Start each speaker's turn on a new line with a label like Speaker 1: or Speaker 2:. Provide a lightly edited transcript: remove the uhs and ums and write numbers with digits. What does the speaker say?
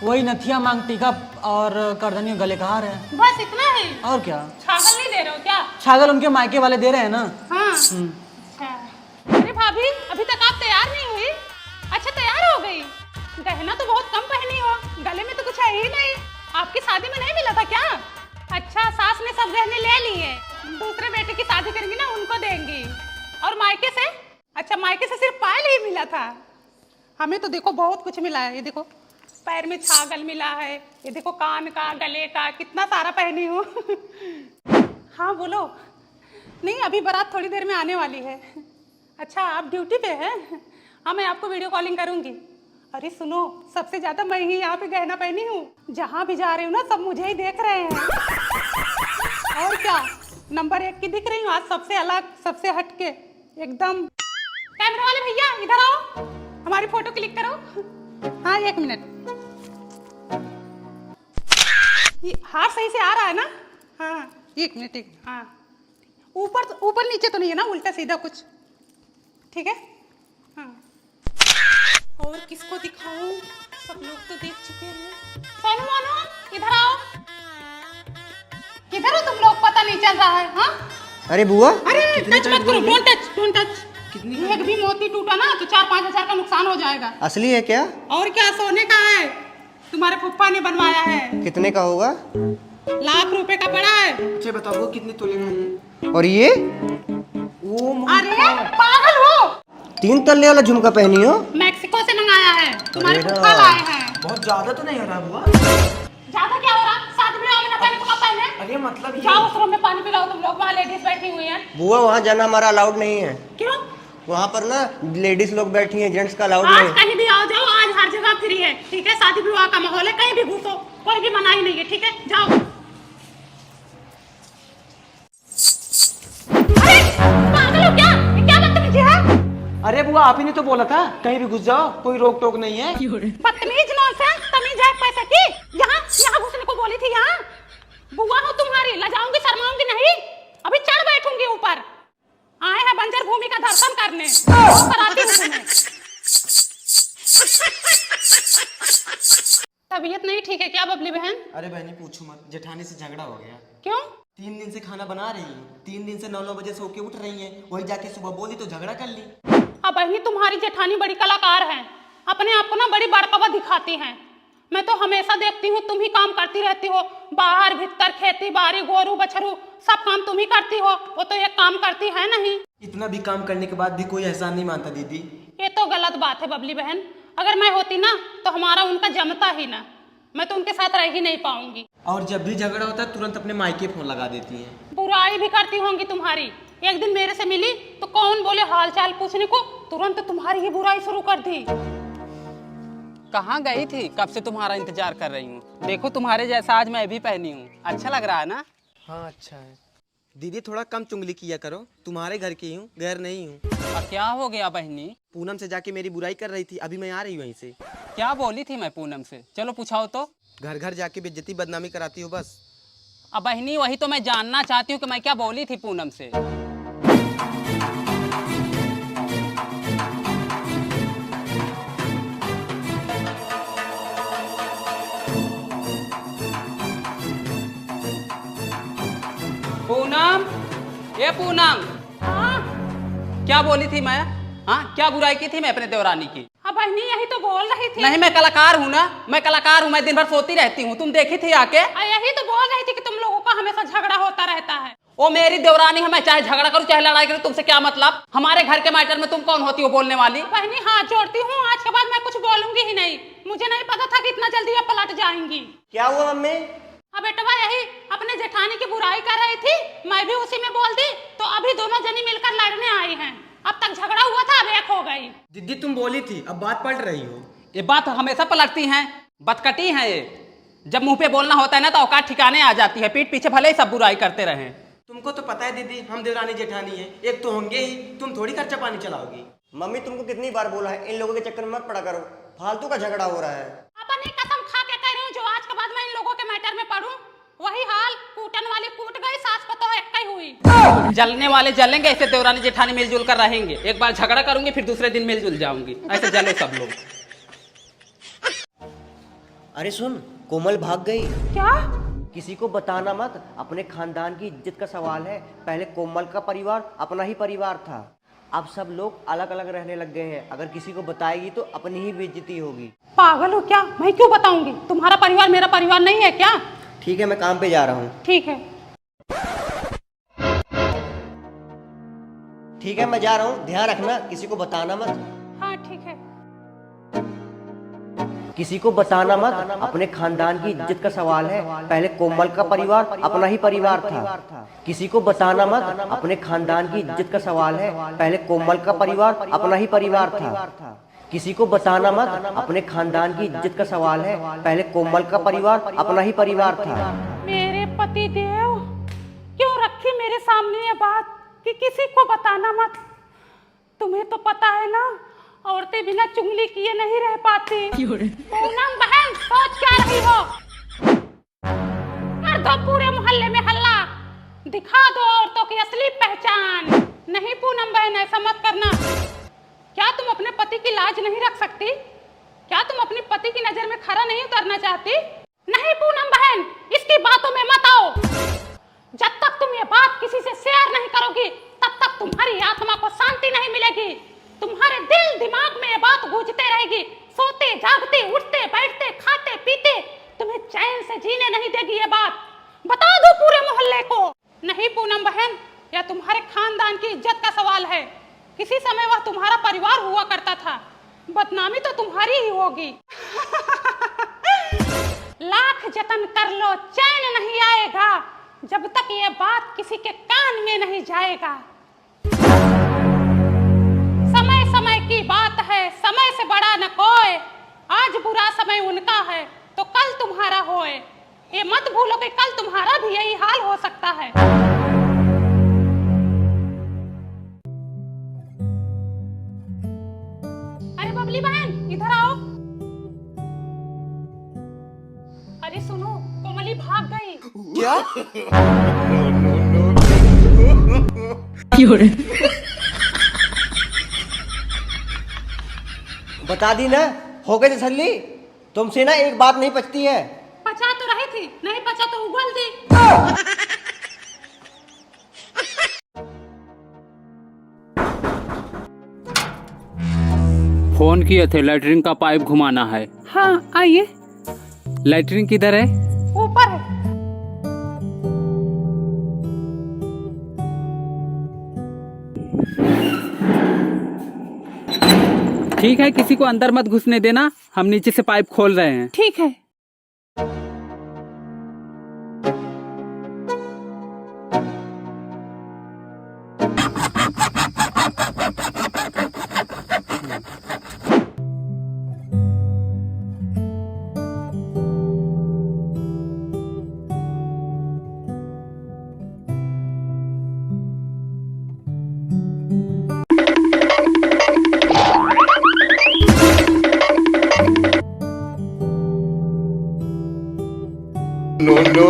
Speaker 1: वही नथिया मांग टीका और करधनी गले का हार है।
Speaker 2: बस इतना ही?
Speaker 1: और क्या?
Speaker 2: छागल नहीं दे रहे हो क्या?
Speaker 1: छागल उनके मायके वाले दे रहे हैं ना।
Speaker 2: हाँ। अच्छा। अरे भाभी अभी तक आप तैयार नहीं हुई? अच्छा तैयार हो गई। गहना तो बहुत कम पहनी हो, गले में तो कुछ है ही नहीं। आपकी शादी में नहीं मिला था क्या? अच्छा सास ने सब गहने ले लिए, दूसरे बेटे की शादी करेंगी ना उनको देंगी। और मायके से? अच्छा मायके से सिर्फ पायल ही मिला था। हमें तो देखो बहुत कुछ मिला है। ये देखो पैर में छागल मिला है, ये देखो कान का, गले का, कितना सारा पहनी हूँ। हाँ बोलो। नहीं अभी बारात थोड़ी देर में आने वाली है। अच्छा आप ड्यूटी पे हैं? हाँ मैं आपको वीडियो कॉलिंग करूँगी। अरे सुनो, सबसे ज्यादा मैं ही यहाँ पे गहना पहनी हूँ। जहाँ भी जा रही हूँ ना सब मुझे ही देख रहे हैं। और क्या, नंबर 1 की दिख रही हूँ आज, सबसे अलग, सबसे हटके एकदम। कैमरा वाले भैया इधर आओ, हमारी फोटो क्लिक करो। हाँ 1 मिनट। ये हाथ सही से आ रहा है ना? हाँ 1 मिनट। ठीक हाँ, ऊपर ऊपर नीचे तो नहीं है ना, उल्टा सीधा कुछ? ठीक है हाँ। और किसको दिखाऊं? सब लोग तो देख चुके हैं। सोनू मोनू इधर आओ। किधर हो तुम लोग? पता नहीं चल रहा है। हाँ
Speaker 3: अरे बुआ,
Speaker 2: अरे टच मत करो, डोंट टच, डोंट टच। एक भी मोती टूटा ना तो 4-5 हजार का नुकसान हो जाएगा।
Speaker 3: असली है क्या?
Speaker 2: और क्या, सोने का है, तुम्हारे फुप्पा ने बनवाया है।
Speaker 3: कितने का होगा?
Speaker 2: लाख रुपए का पड़ा है।
Speaker 4: अच्छा बताओ कितने तोले का है?
Speaker 3: और ये
Speaker 2: अरे पागल हो,
Speaker 3: 3 तल्ले वाला झुमका पहनी हो?
Speaker 2: मैक्सिको से मंगाया है, तुम्हारे
Speaker 3: अरे
Speaker 2: फुप्पा लाए हैं।
Speaker 4: बहुत ज्यादा तो नहीं हो रहा बुआ?
Speaker 2: ज्यादा क्या हो रहा? शादी में आओ ना पहले तो कब पहने?
Speaker 4: अरे मतलब ये
Speaker 2: जाओ उस रूम में पानी पिलाओ, तुम लोग वहाँ लेडीज बैठी हुई हैं।
Speaker 3: बुआ वहाँ जाना हमारा अलाउड नहीं है।
Speaker 2: क्यों?
Speaker 3: वहाँ पर ना लेडीज लोग बैठी हैं, जेंट्स का अलाउड
Speaker 2: आज
Speaker 3: नहीं।
Speaker 2: कहीं भी आओ जाओ, आज हर जगह फ्री है, ठीक है? शादी विवाह का माहौल है, कहीं भी घुसो, कोई भी मनाही नहीं है, ठीक है? जाओ। अरे पागल हो क्या? ये क्या बदतमीजी है?
Speaker 4: अरे बुआ आप ही ने तो बोला था कहीं भी घुस जाओ, कोई रोक टोक नहीं है।
Speaker 2: बदतमीज नॉनसेंस, तमीज है पैसे की? यहाँ यहाँ घुसने को बोली थी? यहाँ बुआ हो तुम्हारी, लजाऊंगी शर्माऊंगी नहीं, अभी चढ़ बैठूंगी ऊपर। आए हैं बंजर भूमि का दर्शन करने, कराती हूँ तुम्हें। तबीयत नहीं ठीक है क्या बबली बहन?
Speaker 4: अरे बहनी पूछो मत, जेठानी से झगड़ा हो गया।
Speaker 2: क्यों?
Speaker 4: 3 दिन से खाना बना रही है, 3 दिन से 9-9 बजे सो के उठ रही है, वही जाके सुबह बोली तो झगड़ा कर ली।
Speaker 2: अब बहनी तुम्हारी जेठानी बड़ी कलाकार है, अपने आप को ना बड़ी बड़कावा दिखाती हैं। मैं तो हमेशा देखती हूँ तुम ही काम करती रहती हो, बाहर भीतर, खेती बाड़ी, गोरू बछरू, सब काम तुम ही करती हो, वो तो एक काम करती है नहीं।
Speaker 4: इतना भी काम करने के बाद भी कोई एहसान नहीं मानता दीदी।
Speaker 2: ये तो गलत बात है बबली बहन, अगर मैं होती ना तो हमारा उनका जमता ही ना, मैं तो उनके साथ रह ही नहीं पाऊंगी।
Speaker 4: और जब भी झगड़ा होता है तुरंत अपने मायके फोन लगा देती हैं।
Speaker 2: बुराई भी करती होंगी तुम्हारी। एक दिन मेरे से मिली तो कौन बोले हाल चाल पूछने को, तुरंत तुम्हारी ही बुराई शुरू कर दी।
Speaker 5: कहाँ गई थी? कब से तुम्हारा इंतजार कर रही हूँ। देखो तुम्हारे जैसा आज मैं भी पहनी हूँ, अच्छा लग रहा है ना?
Speaker 4: हाँ अच्छा है। दीदी थोड़ा कम चुंगली किया करो, तुम्हारे घर की हूँ, गैर नहीं हूँ।
Speaker 5: और क्या हो गया बहनी?
Speaker 4: पूनम से जाके मेरी बुराई कर रही थी, अभी मैं आ रही हूँ वहीं से।
Speaker 5: क्या बोली थी मैं पूनम से? चलो पूछाओ तो।
Speaker 4: घर घर जाके बेइज्जती बदनामी कराती हो बस।
Speaker 5: अब बहनी वही तो मैं जानना चाहती हूँ कि मैं क्या बोली थी पूनम से। पूनम, ये पूनम, क्या बोली थी मैं? हाँ क्या बुराई की थी मैं अपने देवरानी की?
Speaker 2: अब बहनी यही तो बोल रही थी।
Speaker 5: नहीं मैं कलाकार हूँ ना, मैं कलाकार हूँ, मैं दिन भर सोती रहती हूँ, तुम देखी थी आके?
Speaker 2: यही तो बोल रही थी कि तुम लोगों का हमेशा झगड़ा होता रहता है।
Speaker 5: वो मेरी देवरानी है, मैं चाहे झगड़ा करूँ चाहे लड़ाई करूँ, तुमसे क्या मतलब? हमारे घर के मैटर में तुम कौन होती हो बोलने वाली?
Speaker 2: बहनी हाथ जोड़ती हूँ, आज के बाद मैं कुछ बोलूंगी ही नहीं। मुझे नहीं पता था कि इतना जल्दी ये पलट जाएंगी।
Speaker 3: क्या हुआ मम्मी?
Speaker 2: अब बेटवा यही अपने जेठानी की बुराई कर रही थी, मैं भी उसी में बोल दी, तो अभी दोनों जनी मिलकर लड़ने आई हैं। अब तक झगड़ा हुआ था, अब एक हो गई।
Speaker 4: दीदी तुम बोली थी, अब बात पलट रही हो।
Speaker 5: ये बात हमेशा पलटती हैं, बदकटी हैं ये। जब मुंह पे बोलना होता है ना तो औकात ठिकाने आ जाती है, पीठ पीछे भले ही सब बुराई करते रहें।
Speaker 4: तुमको तो पता है दीदी, हम देवरानी जेठानी है, एक तो होंगे ही, तुम थोड़ी खर्चा पानी चलाओगी।
Speaker 3: मम्मी तुमको कितनी बार बोला है इन लोगों के चक्कर में मत पड़ा करो, फालतू का झगड़ा हो रहा है।
Speaker 2: अपनी कसम खा के कह रही हूँ, जो आज के बाद मैं इन लोगों के मैटर में पढ़ूं, वही हाल कूटन वाली कूट गई, सास पतो एक ही हुई।
Speaker 5: जलने वाले जलेंगे, ऐसे देवरानी जेठानी मिलजुल कर रहेंगे। एक बार झगड़ा करूंगी फिर दूसरे दिन मिलजुल जाऊंगी, ऐसे जले सब लोग।
Speaker 3: अरे सुन, कोमल भाग गई।
Speaker 2: क्या?
Speaker 3: किसी को बताना मत, अपने खानदान की इज्जत का सवाल है। पहले कोमल का परिवार अपना ही परिवार था, अब सब लोग अलग अलग रहने लग गए हैं। अगर किसी को बताएगी तो अपनी ही बेइज्जती होगी।
Speaker 2: पागल हो क्या? मैं क्यों बताऊंगी? तुम्हारा परिवार मेरा परिवार नहीं है क्या?
Speaker 3: ठीक है, मैं काम पे जा रहा हूँ।
Speaker 2: ठीक है।
Speaker 3: ठीक है, मैं जा रहा हूँ, ध्यान रखना, किसी को बताना मत।
Speaker 2: हाँ ठीक है।
Speaker 3: किसी को बताना मत, अपने खानदान की इज्जत का सवाल है। पहले कोमल का परिवार अपना ही परिवार था। किसी को बताना मत, अपने खानदान की इज्जत का सवाल है। पहले कोमल का परिवार अपना ही परिवार था। किसी को बताना मत, अपने खानदान की इज्जत का सवाल है। पहले कोमल का परिवार अपना ही परिवार था।
Speaker 2: मेरे पति देव, क्यों रखी मेरे सामने ये बात कि किसी को बताना मत? तुम्हें तो पता है ना, औरतें बिना चुगली किए नहीं रह पाती। पूनम बहन, सोच क्या रही हो? कर दो पूरे मोहल्ले में हल्ला, दिखा दो औरतों की असली पहचान। नहीं पूनम बहन, ऐसा मत करना। क्या तुम अपने पति की लाज नहीं रख सकती? क्या तुम अपने पति की नजर में खरा नहीं उतरना चाहती? नहीं पूनम बहन, इसकी बातों में मत आओ। जब तक तुम ये बात किसी से शेयर नहीं करोगी, तब तक तुम्हारी आत्मा को शांति नहीं मिलेगी। तुम्हारे दिल दिमाग में ये बात गूंजते रहेगी। सोते जागते, उठते बैठते, खाते पीते तुम्हें चैन से जीने नहीं देगी ये बात। बता दो पूरे मोहल्ले को। नहीं पूनम बहन, यह तुम्हारे खानदान की इज्जत का सवाल है। किसी समय वह तुम्हारा परिवार हुआ करता था, बदनामी तो तुम्हारी ही होगी। लाख जतन कर लो, चैन नहीं आएगा जब तक ये बात किसी के कान में नहीं जाएगा। समय समय की बात है, समय से बड़ा न कोई। आज बुरा समय उनका है तो कल तुम्हारा होए। ये मत भूलो कि कल तुम्हारा भी यही हाल हो सकता है। अरे बबली बहन, इधर आओ। अरे सुनो, कोमली भाग गई।
Speaker 3: क्या? बता दी ना, हो गई तसल्ली। तुमसे ना एक बात नहीं पचती है।
Speaker 2: पचा तो रही थी, नहीं पचा तो उगल दी।
Speaker 6: फोन किए थे, लैटरिन का पाइप घुमाना है।
Speaker 2: हाँ आइए।
Speaker 6: लैटरिन किधर है?
Speaker 2: ऊपर है।
Speaker 6: ठीक है, किसी को अंदर मत घुसने देना, हम नीचे से पाइप खोल रहे हैं।
Speaker 2: ठीक है।
Speaker 7: No, no,